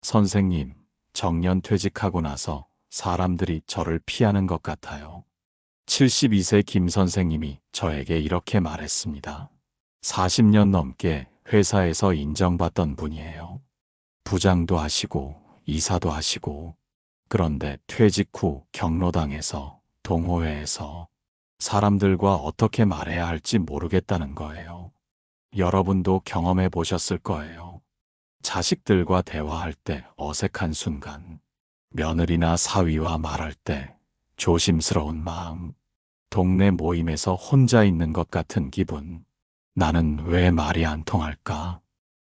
선생님, 정년 퇴직하고 나서 사람들이 저를 피하는 것 같아요. 72세 김 선생님이 저에게 이렇게 말했습니다. 40년 넘게 회사에서 인정받던 분이에요. 부장도 하시고 이사도 하시고, 그런데 퇴직 후 경로당에서, 동호회에서 사람들과 어떻게 말해야 할지 모르겠다는 거예요. 여러분도 경험해 보셨을 거예요. 자식들과 대화할 때 어색한 순간, 며느리나 사위와 말할 때 조심스러운 마음, 동네 모임에서 혼자 있는 것 같은 기분. 나는 왜 말이 안 통할까?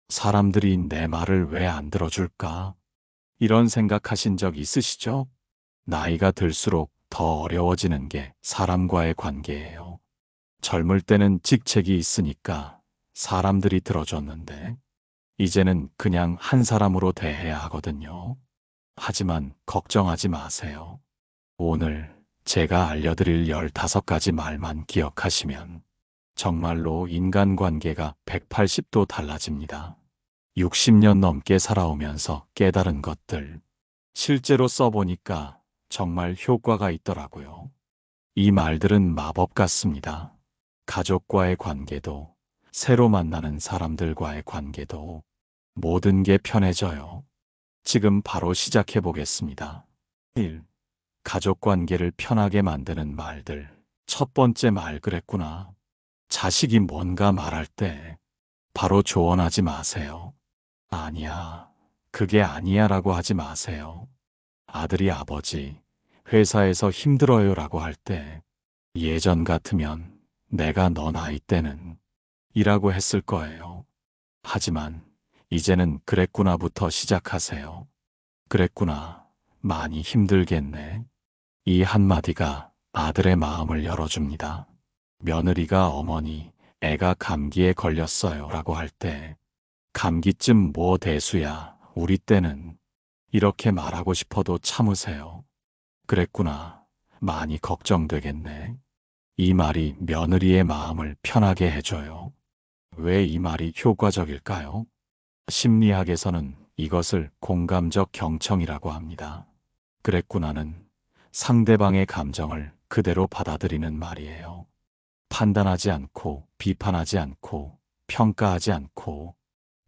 사람들이 내 말을 왜 안 들어줄까? 이런 생각하신 적 있으시죠? 나이가 들수록 더 어려워지는 게 사람과의 관계예요. 젊을 때는 직책이 있으니까 사람들이 들어줬는데, 이제는 그냥 한 사람으로 대해야 하거든요. 하지만 걱정하지 마세요. 오늘 제가 알려드릴 15가지 말만 기억하시면 정말로 인간관계가 180도 달라집니다. 60년 넘게 살아오면서 깨달은 것들, 실제로 써보니까 정말 효과가 있더라고요. 이 말들은 마법 같습니다. 가족과의 관계도, 새로 만나는 사람들과의 관계도 모든 게 편해져요. 지금 바로 시작해 보겠습니다. 1. 가족 관계를 편하게 만드는 말들. 첫 번째 말 그랬구나. 자식이 뭔가 말할 때 바로 조언하지 마세요. 아니야, 그게 아니야 라고 하지 마세요. 아들이 아버지, 회사에서 힘들어요 라고 할 때 예전 같으면 내가 너 나이 때는 이라고 했을 거예요. 하지만 이제는 그랬구나부터 시작하세요. 그랬구나, 많이 힘들겠네. 이 한마디가 아들의 마음을 열어줍니다. 며느리가 어머니, 애가 감기에 걸렸어요 라고 할 때 감기쯤 뭐 대수야, 우리 때는 이렇게 말하고 싶어도 참으세요. 그랬구나, 많이 걱정되겠네. 이 말이 며느리의 마음을 편하게 해줘요. 왜 이 말이 효과적일까요? 심리학에서는 이것을 공감적 경청이라고 합니다. 그랬구나는 상대방의 감정을 그대로 받아들이는 말이에요. 판단하지 않고, 비판하지 않고, 평가하지 않고,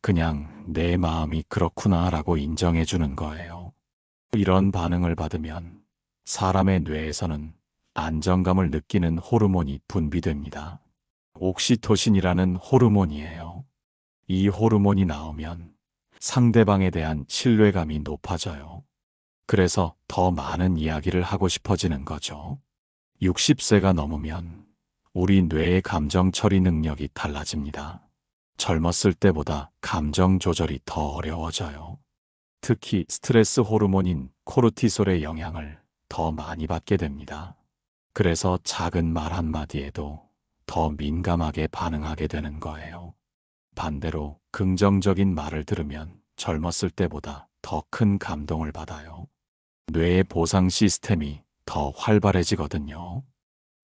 그냥 내 마음이 그렇구나라고 인정해 주는 거예요. 이런 반응을 받으면 사람의 뇌에서는 안정감을 느끼는 호르몬이 분비됩니다. 옥시토신이라는 호르몬이에요. 이 호르몬이 나오면 상대방에 대한 신뢰감이 높아져요. 그래서 더 많은 이야기를 하고 싶어지는 거죠. 60세가 넘으면 우리 뇌의 감정 처리 능력이 달라집니다. 젊었을 때보다 감정 조절이 더 어려워져요. 특히 스트레스 호르몬인 코르티솔의 영향을 더 많이 받게 됩니다. 그래서 작은 말 한마디에도 더 민감하게 반응하게 되는 거예요. 반대로 긍정적인 말을 들으면 젊었을 때보다 더 큰 감동을 받아요. 뇌의 보상 시스템이 더 활발해지거든요.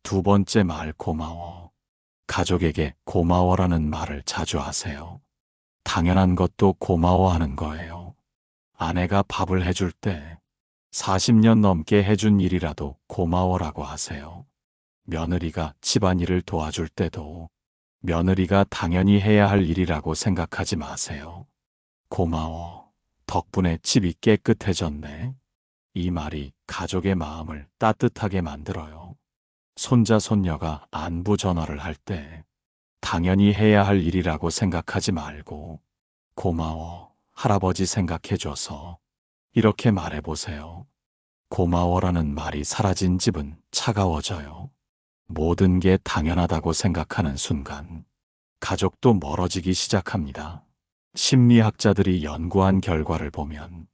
두 번째 말 고마워. 가족에게 고마워라는 말을 자주 하세요. 당연한 것도 고마워하는 거예요. 아내가 밥을 해줄 때 40년 넘게 해준 일이라도 고마워라고 하세요. 며느리가 집안일을 도와줄 때도 며느리가 당연히 해야 할 일이라고 생각하지 마세요. 고마워. 덕분에 집이 깨끗해졌네. 이 말이 가족의 마음을 따뜻하게 만들어요. 손자, 손녀가 안부 전화를 할 때 당연히 해야 할 일이라고 생각하지 말고 고마워, 할아버지 생각해줘서 이렇게 말해보세요. 고마워라는 말이 사라진 집은 차가워져요. 모든 게 당연하다고 생각하는 순간 가족도 멀어지기 시작합니다. 심리학자들이 연구한 결과를 보면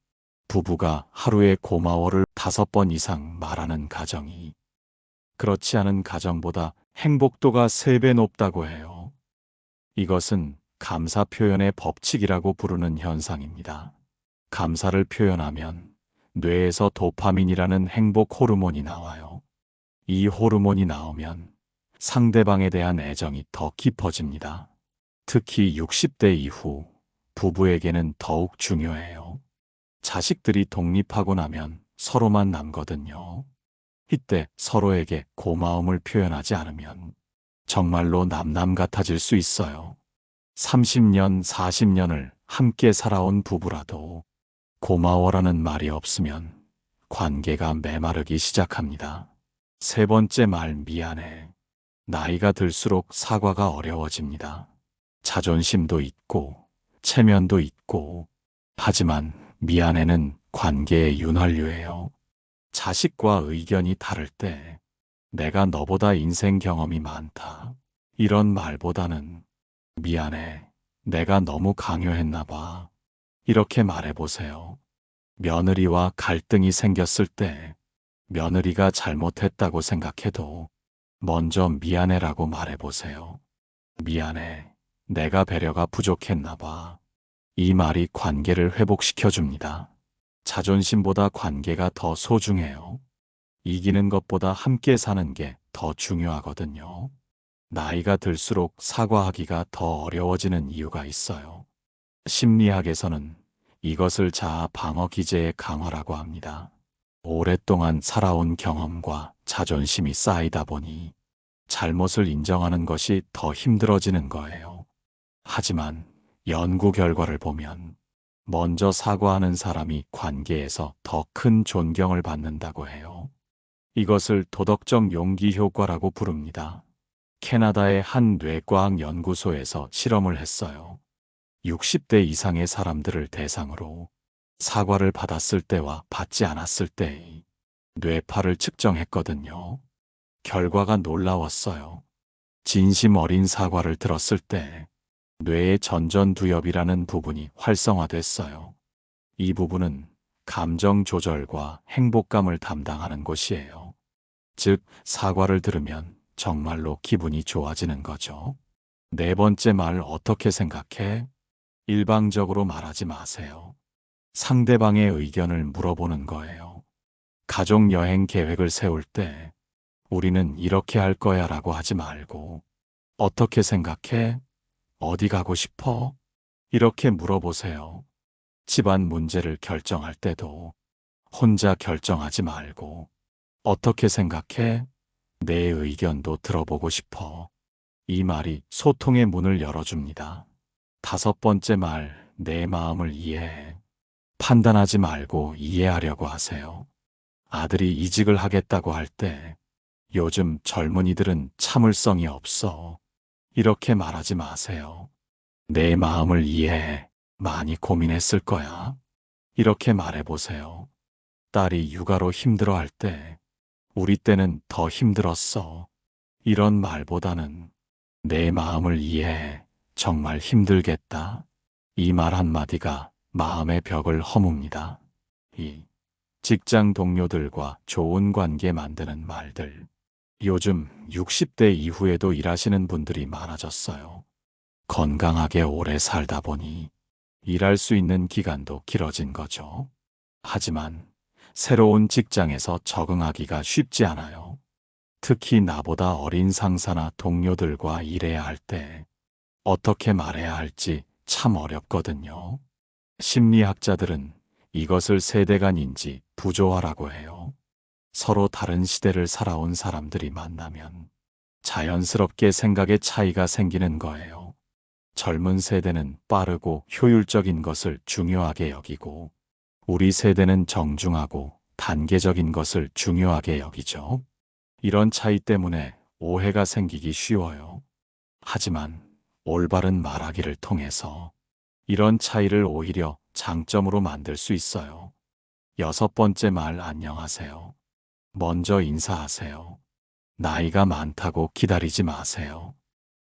부부가 하루에 고마워를 5번 이상 말하는 가정이 그렇지 않은 가정보다 행복도가 3배 높다고 해요. 이것은 감사 표현의 법칙이라고 부르는 현상입니다. 감사를 표현하면 뇌에서 도파민이라는 행복 호르몬이 나와요. 이 호르몬이 나오면 상대방에 대한 애정이 더 깊어집니다. 특히 60대 이후 부부에게는 더욱 중요해요. 자식들이 독립하고 나면 서로만 남거든요. 이때 서로에게 고마움을 표현하지 않으면 정말로 남남 같아질 수 있어요. 30년, 40년을 함께 살아온 부부라도 고마워라는 말이 없으면 관계가 메마르기 시작합니다. 세 번째 말, 미안해. 나이가 들수록 사과가 어려워집니다. 자존심도 있고 체면도 있고, 하지만 미안해는 관계의 윤활유예요. 자식과 의견이 다를 때 내가 너보다 인생 경험이 많다, 이런 말보다는 미안해, 내가 너무 강요했나 봐, 이렇게 말해보세요. 며느리와 갈등이 생겼을 때 며느리가 잘못했다고 생각해도 먼저 미안해라고 말해보세요. 미안해, 내가 배려가 부족했나 봐. 이 말이 관계를 회복시켜줍니다. 자존심보다 관계가 더 소중해요. 이기는 것보다 함께 사는 게 더 중요하거든요. 나이가 들수록 사과하기가 더 어려워지는 이유가 있어요. 심리학에서는 이것을 자아 방어 기제의 강화라고 합니다. 오랫동안 살아온 경험과 자존심이 쌓이다 보니 잘못을 인정하는 것이 더 힘들어지는 거예요. 하지만 연구 결과를 보면 먼저 사과하는 사람이 관계에서 더 큰 존경을 받는다고 해요. 이것을 도덕적 용기 효과라고 부릅니다. 캐나다의 한 뇌과학 연구소에서 실험을 했어요. 60대 이상의 사람들을 대상으로 사과를 받았을 때와 받지 않았을 때의 뇌파를 측정했거든요. 결과가 놀라웠어요. 진심 어린 사과를 들었을 때 뇌의 전전두엽이라는 부분이 활성화됐어요. 이 부분은 감정 조절과 행복감을 담당하는 곳이에요. 즉, 사과를 들으면 정말로 기분이 좋아지는 거죠. 네 번째 말, 어떻게 생각해? 일방적으로 말하지 마세요. 상대방의 의견을 물어보는 거예요. 가족 여행 계획을 세울 때 우리는 이렇게 할 거야 라고 하지 말고, 어떻게 생각해? 어디 가고 싶어? 이렇게 물어보세요. 집안 문제를 결정할 때도 혼자 결정하지 말고, 어떻게 생각해? 내 의견도 들어보고 싶어. 이 말이 소통의 문을 열어줍니다. 다섯 번째 말, 내 마음을 이해해. 판단하지 말고 이해하려고 하세요. 아들이 이직을 하겠다고 할 때 요즘 젊은이들은 참을성이 없어, 이렇게 말하지 마세요. 내 마음을 이해해. 많이 고민했을 거야. 이렇게 말해보세요. 딸이 육아로 힘들어할 때 우리 때는 더 힘들었어, 이런 말보다는 내 마음을 이해해. 정말 힘들겠다. 이 말 한마디가 마음의 벽을 허뭅니다. 이 직장 동료들과 좋은 관계 만드는 말들. 요즘 60대 이후에도 일하시는 분들이 많아졌어요. 건강하게 오래 살다 보니 일할 수 있는 기간도 길어진 거죠. 하지만 새로운 직장에서 적응하기가 쉽지 않아요. 특히 나보다 어린 상사나 동료들과 일해야 할 때 어떻게 말해야 할지 참 어렵거든요. 심리학자들은 이것을 세대 간 인지 부조화라고 해요. 서로 다른 시대를 살아온 사람들이 만나면 자연스럽게 생각의 차이가 생기는 거예요. 젊은 세대는 빠르고 효율적인 것을 중요하게 여기고, 우리 세대는 정중하고 단계적인 것을 중요하게 여기죠. 이런 차이 때문에 오해가 생기기 쉬워요. 하지만 올바른 말하기를 통해서 이런 차이를 오히려 장점으로 만들 수 있어요. 여섯 번째 말, 안녕하세요. 먼저 인사하세요. 나이가 많다고 기다리지 마세요.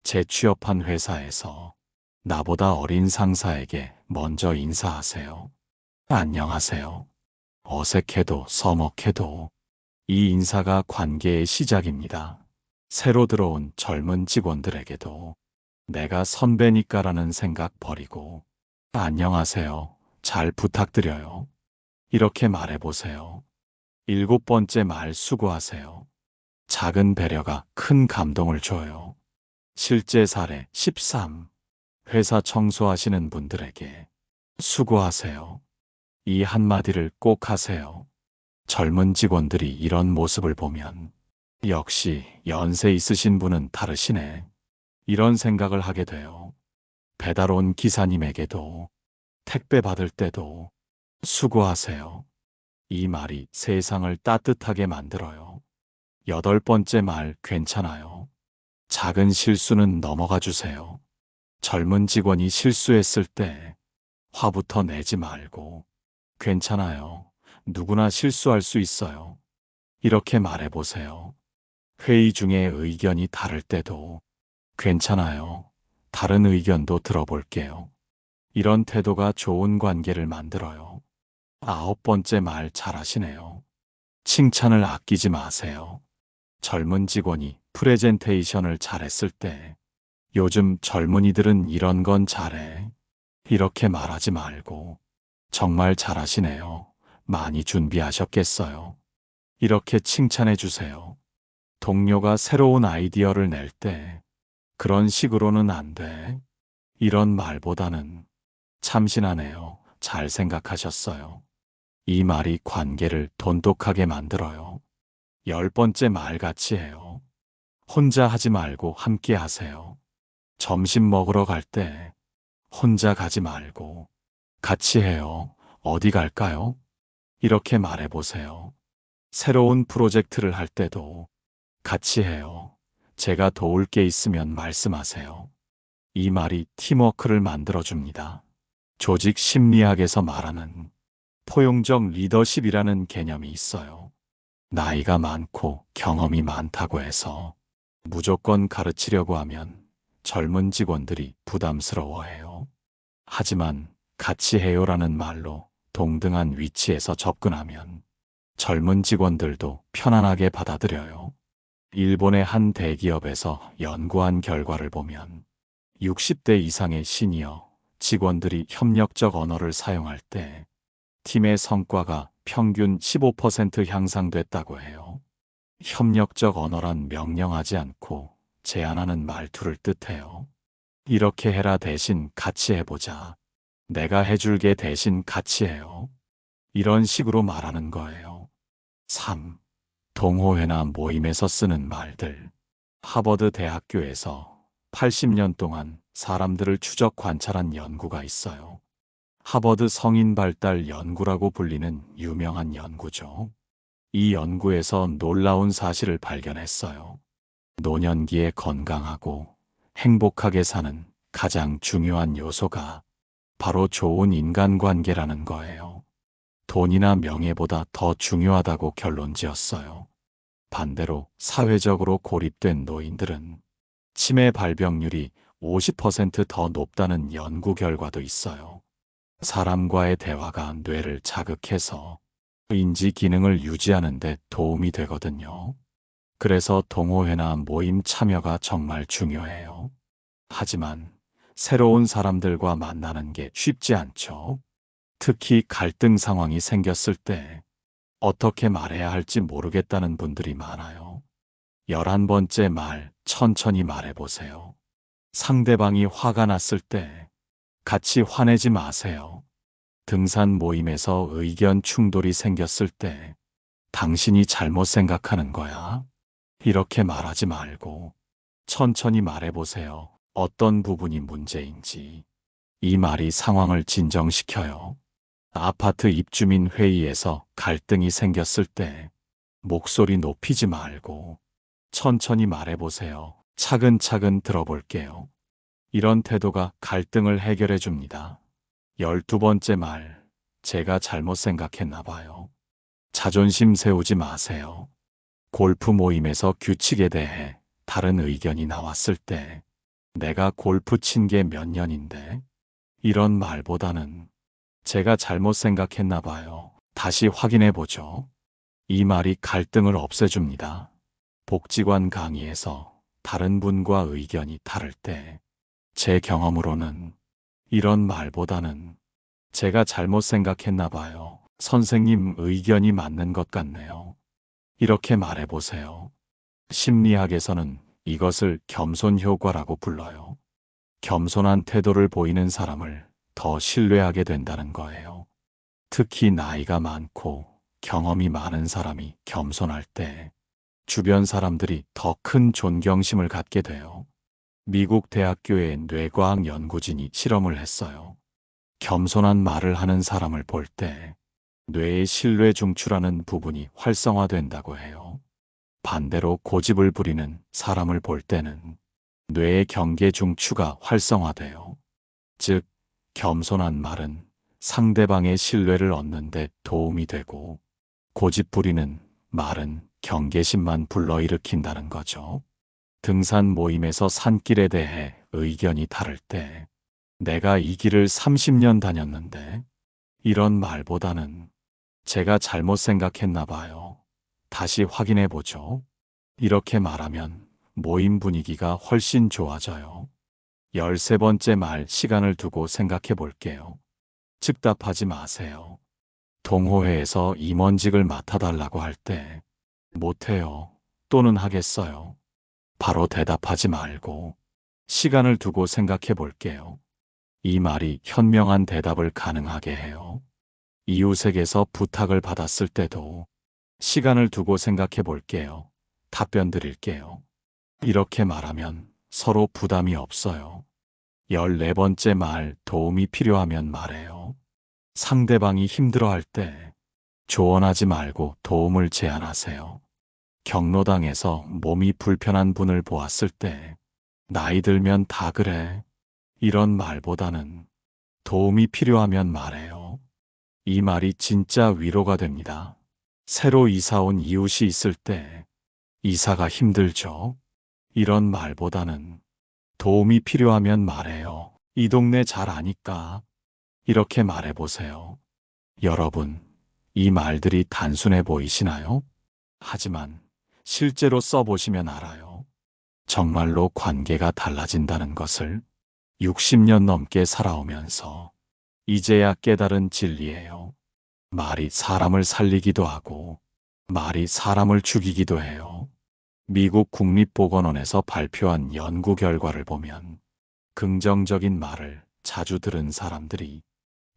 재취업한 회사에서 나보다 어린 상사에게 먼저 인사하세요. 안녕하세요. 어색해도 서먹해도 이 인사가 관계의 시작입니다. 새로 들어온 젊은 직원들에게도 내가 선배니까라는 생각 버리고 안녕하세요, 잘 부탁드려요, 이렇게 말해보세요. 일곱 번째 말, 수고하세요. 작은 배려가 큰 감동을 줘요. 실제 사례 13. 회사 청소하시는 분들에게 수고하세요, 이 한마디를 꼭 하세요. 젊은 직원들이 이런 모습을 보면 역시 연세 있으신 분은 다르시네. 이런 생각을 하게 돼요. 배달 온 기사님에게도 택배 받을 때도 수고하세요. 이 말이 세상을 따뜻하게 만들어요. 여덟 번째 말 괜찮아요. 작은 실수는 넘어가 주세요. 젊은 직원이 실수했을 때 화부터 내지 말고 괜찮아요. 누구나 실수할 수 있어요. 이렇게 말해보세요. 회의 중에 의견이 다를 때도 괜찮아요. 다른 의견도 들어볼게요. 이런 태도가 좋은 관계를 만들어요. 아홉 번째 말 잘하시네요. 칭찬을 아끼지 마세요. 젊은 직원이 프레젠테이션을 잘했을 때 요즘 젊은이들은 이런 건 잘해. 이렇게 말하지 말고 정말 잘하시네요. 많이 준비하셨겠어요. 이렇게 칭찬해 주세요. 동료가 새로운 아이디어를 낼 때 그런 식으로는 안 돼. 이런 말보다는 참신하네요. 잘 생각하셨어요. 이 말이 관계를 돈독하게 만들어요. 열 번째 말같이 해요. 혼자 하지 말고 함께 하세요. 점심 먹으러 갈 때 혼자 가지 말고 같이 해요. 어디 갈까요? 이렇게 말해보세요. 새로운 프로젝트를 할 때도 같이 해요. 제가 도울 게 있으면 말씀하세요. 이 말이 팀워크를 만들어줍니다. 조직 심리학에서 말하는 포용적 리더십이라는 개념이 있어요. 나이가 많고 경험이 많다고 해서 무조건 가르치려고 하면 젊은 직원들이 부담스러워해요. 하지만 같이 해요라는 말로 동등한 위치에서 접근하면 젊은 직원들도 편안하게 받아들여요. 일본의 한 대기업에서 연구한 결과를 보면 60대 이상의 시니어 직원들이 협력적 언어를 사용할 때 팀의 성과가 평균 15% 향상됐다고 해요. 협력적 언어란 명령하지 않고 제안하는 말투를 뜻해요. 이렇게 해라 대신 같이 해보자. 내가 해줄게 대신 같이 해요. 이런 식으로 말하는 거예요. 3. 동호회나 모임에서 쓰는 말들. 하버드 대학교에서 80년 동안 사람들을 추적 관찰한 연구가 있어요. 하버드 성인 발달 연구라고 불리는 유명한 연구죠. 이 연구에서 놀라운 사실을 발견했어요. 노년기에 건강하고 행복하게 사는 가장 중요한 요소가 바로 좋은 인간관계라는 거예요. 돈이나 명예보다 더 중요하다고 결론 지었어요. 반대로 사회적으로 고립된 노인들은 치매 발병률이 50%더 높다는 연구 결과도 있어요. 사람과의 대화가 뇌를 자극해서 인지 기능을 유지하는 데 도움이 되거든요. 그래서 동호회나 모임 참여가 정말 중요해요. 하지만 새로운 사람들과 만나는 게 쉽지 않죠. 특히 갈등 상황이 생겼을 때 어떻게 말해야 할지 모르겠다는 분들이 많아요. 11번째 말, 천천히 말해보세요. 상대방이 화가 났을 때 같이 화내지 마세요. 등산 모임에서 의견 충돌이 생겼을 때 당신이 잘못 생각하는 거야. 이렇게 말하지 말고 천천히 말해보세요. 어떤 부분이 문제인지. 이 말이 상황을 진정시켜요. 아파트 입주민 회의에서 갈등이 생겼을 때 목소리 높이지 말고 천천히 말해보세요. 차근차근 들어볼게요. 이런 태도가 갈등을 해결해 줍니다. 12번째 말, 제가 잘못 생각했나 봐요. 자존심 세우지 마세요. 골프 모임에서 규칙에 대해 다른 의견이 나왔을 때 내가 골프 친 게 몇 년인데 이런 말보다는 제가 잘못 생각했나 봐요. 다시 확인해 보죠. 이 말이 갈등을 없애줍니다. 복지관 강의에서 다른 분과 의견이 다를 때 제 경험으로는 이런 말보다는 제가 잘못 생각했나 봐요. 선생님 의견이 맞는 것 같네요. 이렇게 말해보세요. 심리학에서는 이것을 겸손 효과라고 불러요. 겸손한 태도를 보이는 사람을 더 신뢰하게 된다는 거예요. 특히 나이가 많고 경험이 많은 사람이 겸손할 때 주변 사람들이 더 큰 존경심을 갖게 돼요. 미국 대학교의 뇌과학 연구진이 실험을 했어요. 겸손한 말을 하는 사람을 볼 때 뇌의 신뢰 중추라는 부분이 활성화된다고 해요. 반대로 고집을 부리는 사람을 볼 때는 뇌의 경계 중추가 활성화돼요. 즉, 겸손한 말은 상대방의 신뢰를 얻는 데 도움이 되고 고집 부리는 말은 경계심만 불러일으킨다는 거죠. 등산 모임에서 산길에 대해 의견이 다를 때 내가 이 길을 30년 다녔는데 이런 말보다는 제가 잘못 생각했나 봐요. 다시 확인해 보죠. 이렇게 말하면 모임 분위기가 훨씬 좋아져요. 13번째 말 시간을 두고 생각해 볼게요. 즉답하지 마세요. 동호회에서 임원직을 맡아달라고 할 때 못해요 또는 하겠어요. 바로 대답하지 말고 시간을 두고 생각해 볼게요. 이 말이 현명한 대답을 가능하게 해요. 이웃에게서 부탁을 받았을 때도 시간을 두고 생각해 볼게요. 답변 드릴게요. 이렇게 말하면 서로 부담이 없어요. 14번째 말 도움이 필요하면 말해요. 상대방이 힘들어할 때 조언하지 말고 도움을 제안하세요. 경로당에서 몸이 불편한 분을 보았을 때 나이 들면 다 그래. 이런 말보다는 도움이 필요하면 말해요. 이 말이 진짜 위로가 됩니다. 새로 이사 온 이웃이 있을 때 이사가 힘들죠. 이런 말보다는 도움이 필요하면 말해요. 이 동네 잘 아니까. 이렇게 말해보세요. 여러분, 이 말들이 단순해 보이시나요? 하지만 실제로 써보시면 알아요. 정말로 관계가 달라진다는 것을 60년 넘게 살아오면서 이제야 깨달은 진리예요. 말이 사람을 살리기도 하고 말이 사람을 죽이기도 해요. 미국 국립보건원에서 발표한 연구 결과를 보면 긍정적인 말을 자주 들은 사람들이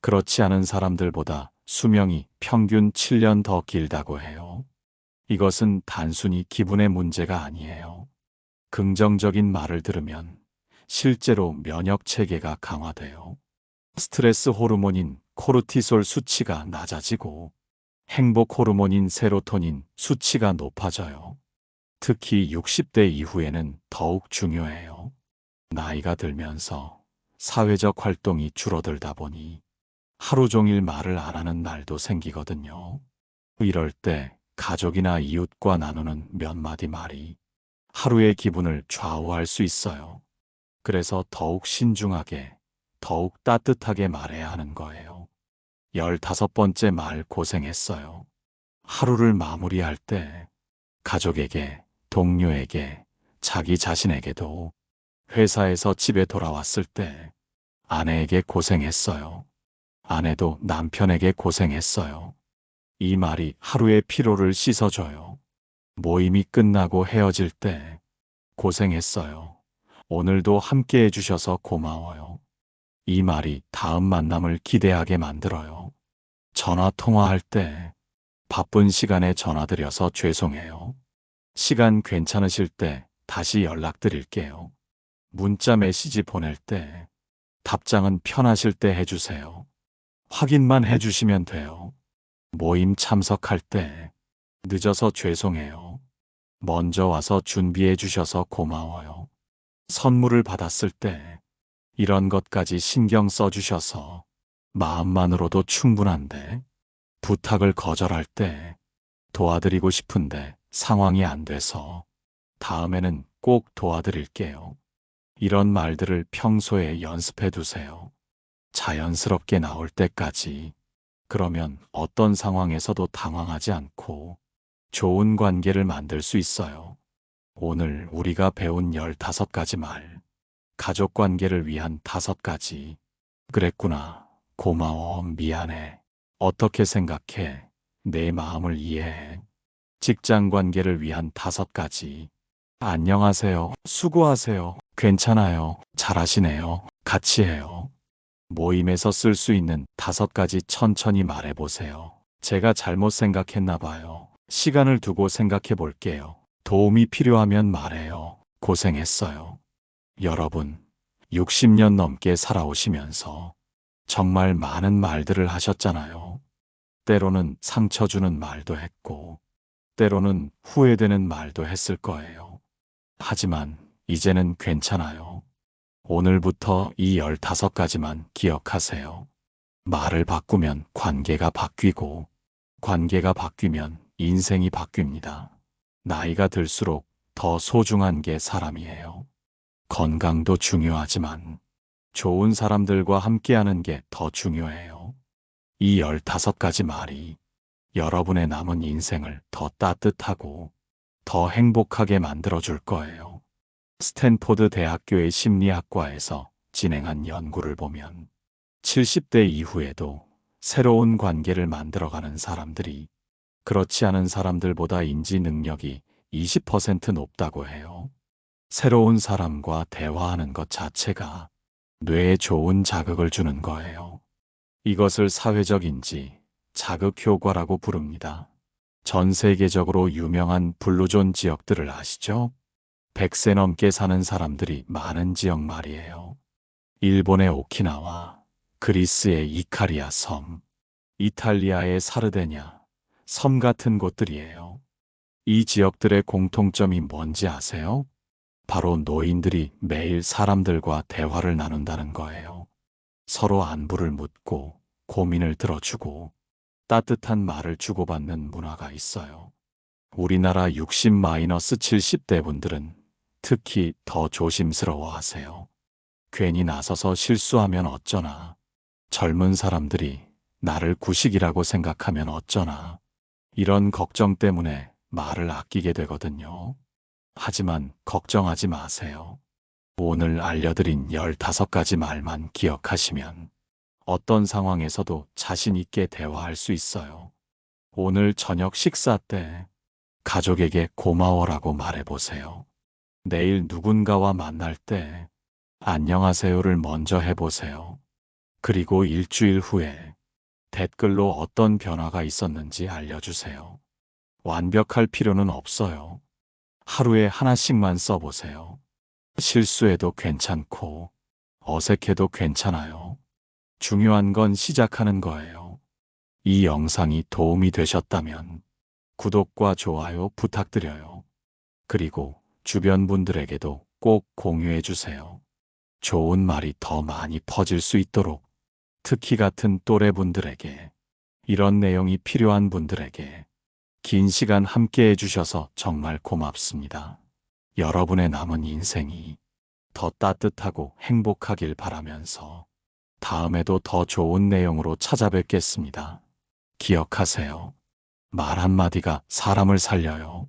그렇지 않은 사람들보다 수명이 평균 7년 더 길다고 해요. 이것은 단순히 기분의 문제가 아니에요. 긍정적인 말을 들으면 실제로 면역 체계가 강화돼요. 스트레스 호르몬인 코르티솔 수치가 낮아지고 행복 호르몬인 세로토닌 수치가 높아져요. 특히 60대 이후에는 더욱 중요해요. 나이가 들면서 사회적 활동이 줄어들다 보니 하루 종일 말을 안 하는 날도 생기거든요. 이럴 때 가족이나 이웃과 나누는 몇 마디 말이 하루의 기분을 좌우할 수 있어요. 그래서 더욱 신중하게, 더욱 따뜻하게 말해야 하는 거예요. 15번째 말 고생했어요. 하루를 마무리할 때 가족에게, 동료에게, 자기 자신에게도 회사에서 집에 돌아왔을 때 아내에게 고생했어요. 아내도 남편에게 고생했어요. 이 말이 하루의 피로를 씻어줘요. 모임이 끝나고 헤어질 때 고생했어요. 오늘도 함께 해주셔서 고마워요. 이 말이 다음 만남을 기대하게 만들어요. 전화 통화할 때 바쁜 시간에 전화드려서 죄송해요. 시간 괜찮으실 때 다시 연락드릴게요. 문자 메시지 보낼 때 답장은 편하실 때 해주세요. 확인만 해주시면 돼요. 모임 참석할 때 늦어서 죄송해요. 먼저 와서 준비해 주셔서 고마워요. 선물을 받았을 때 이런 것까지 신경 써주셔서 마음만으로도 충분한데 부탁을 거절할 때 도와드리고 싶은데 상황이 안 돼서 다음에는 꼭 도와드릴게요. 이런 말들을 평소에 연습해 두세요. 자연스럽게 나올 때까지. 그러면 어떤 상황에서도 당황하지 않고 좋은 관계를 만들 수 있어요. 오늘 우리가 배운 15가지 말. 가족 관계를 위한 5가지. 그랬구나. 고마워. 미안해. 어떻게 생각해? 내 마음을 이해해. 직장 관계를 위한 5가지. 안녕하세요. 수고하세요. 괜찮아요. 잘하시네요. 같이 해요. 모임에서 쓸 수 있는 5가지 천천히 말해보세요. 제가 잘못 생각했나 봐요. 시간을 두고 생각해 볼게요. 도움이 필요하면 말해요. 고생했어요. 여러분, 60년 넘게 살아오시면서 정말 많은 말들을 하셨잖아요. 때로는 상처 주는 말도 했고, 때로는 후회되는 말도 했을 거예요. 하지만 이제는 괜찮아요. 오늘부터 이 15가지만 기억하세요. 말을 바꾸면 관계가 바뀌고, 관계가 바뀌면 인생이 바뀝니다. 나이가 들수록 더 소중한 게 사람이에요. 건강도 중요하지만 좋은 사람들과 함께하는 게 더 중요해요. 이 15가지 말이 여러분의 남은 인생을 더 따뜻하고 더 행복하게 만들어줄 거예요. 스탠포드 대학교의 심리학과에서 진행한 연구를 보면 70대 이후에도 새로운 관계를 만들어가는 사람들이 그렇지 않은 사람들보다 인지 능력이 20% 높다고 해요. 새로운 사람과 대화하는 것 자체가 뇌에 좋은 자극을 주는 거예요. 이것을 사회적 인지 자극 효과라고 부릅니다. 전 세계적으로 유명한 블루존 지역들을 아시죠? 100세 넘게 사는 사람들이 많은 지역 말이에요. 일본의 오키나와, 그리스의 이카리아 섬, 이탈리아의 사르데냐, 섬 같은 곳들이에요. 이 지역들의 공통점이 뭔지 아세요? 바로 노인들이 매일 사람들과 대화를 나눈다는 거예요. 서로 안부를 묻고 고민을 들어주고 따뜻한 말을 주고받는 문화가 있어요. 우리나라 60-70대 분들은 특히 더 조심스러워 하세요. 괜히 나서서 실수하면 어쩌나. 젊은 사람들이 나를 구식이라고 생각하면 어쩌나. 이런 걱정 때문에 말을 아끼게 되거든요. 하지만 걱정하지 마세요. 오늘 알려드린 15가지 말만 기억하시면 어떤 상황에서도 자신 있게 대화할 수 있어요. 오늘 저녁 식사 때 가족에게 고마워라고 말해보세요. 내일 누군가와 만날 때 안녕하세요를 먼저 해보세요. 그리고 일주일 후에 댓글로 어떤 변화가 있었는지 알려주세요. 완벽할 필요는 없어요. 하루에 하나씩만 써보세요. 실수해도 괜찮고 어색해도 괜찮아요. 중요한 건 시작하는 거예요. 이 영상이 도움이 되셨다면 구독과 좋아요 부탁드려요. 그리고 주변 분들에게도 꼭 공유해 주세요. 좋은 말이 더 많이 퍼질 수 있도록 특히 같은 또래 분들에게 이런 내용이 필요한 분들에게 긴 시간 함께 해주셔서 정말 고맙습니다. 여러분의 남은 인생이 더 따뜻하고 행복하길 바라면서 다음에도 더 좋은 내용으로 찾아뵙겠습니다. 기억하세요. 말 한마디가 사람을 살려요.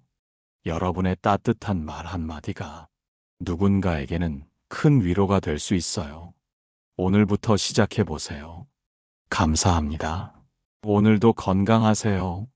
여러분의 따뜻한 말 한마디가 누군가에게는 큰 위로가 될 수 있어요. 오늘부터 시작해 보세요. 감사합니다. 오늘도 건강하세요.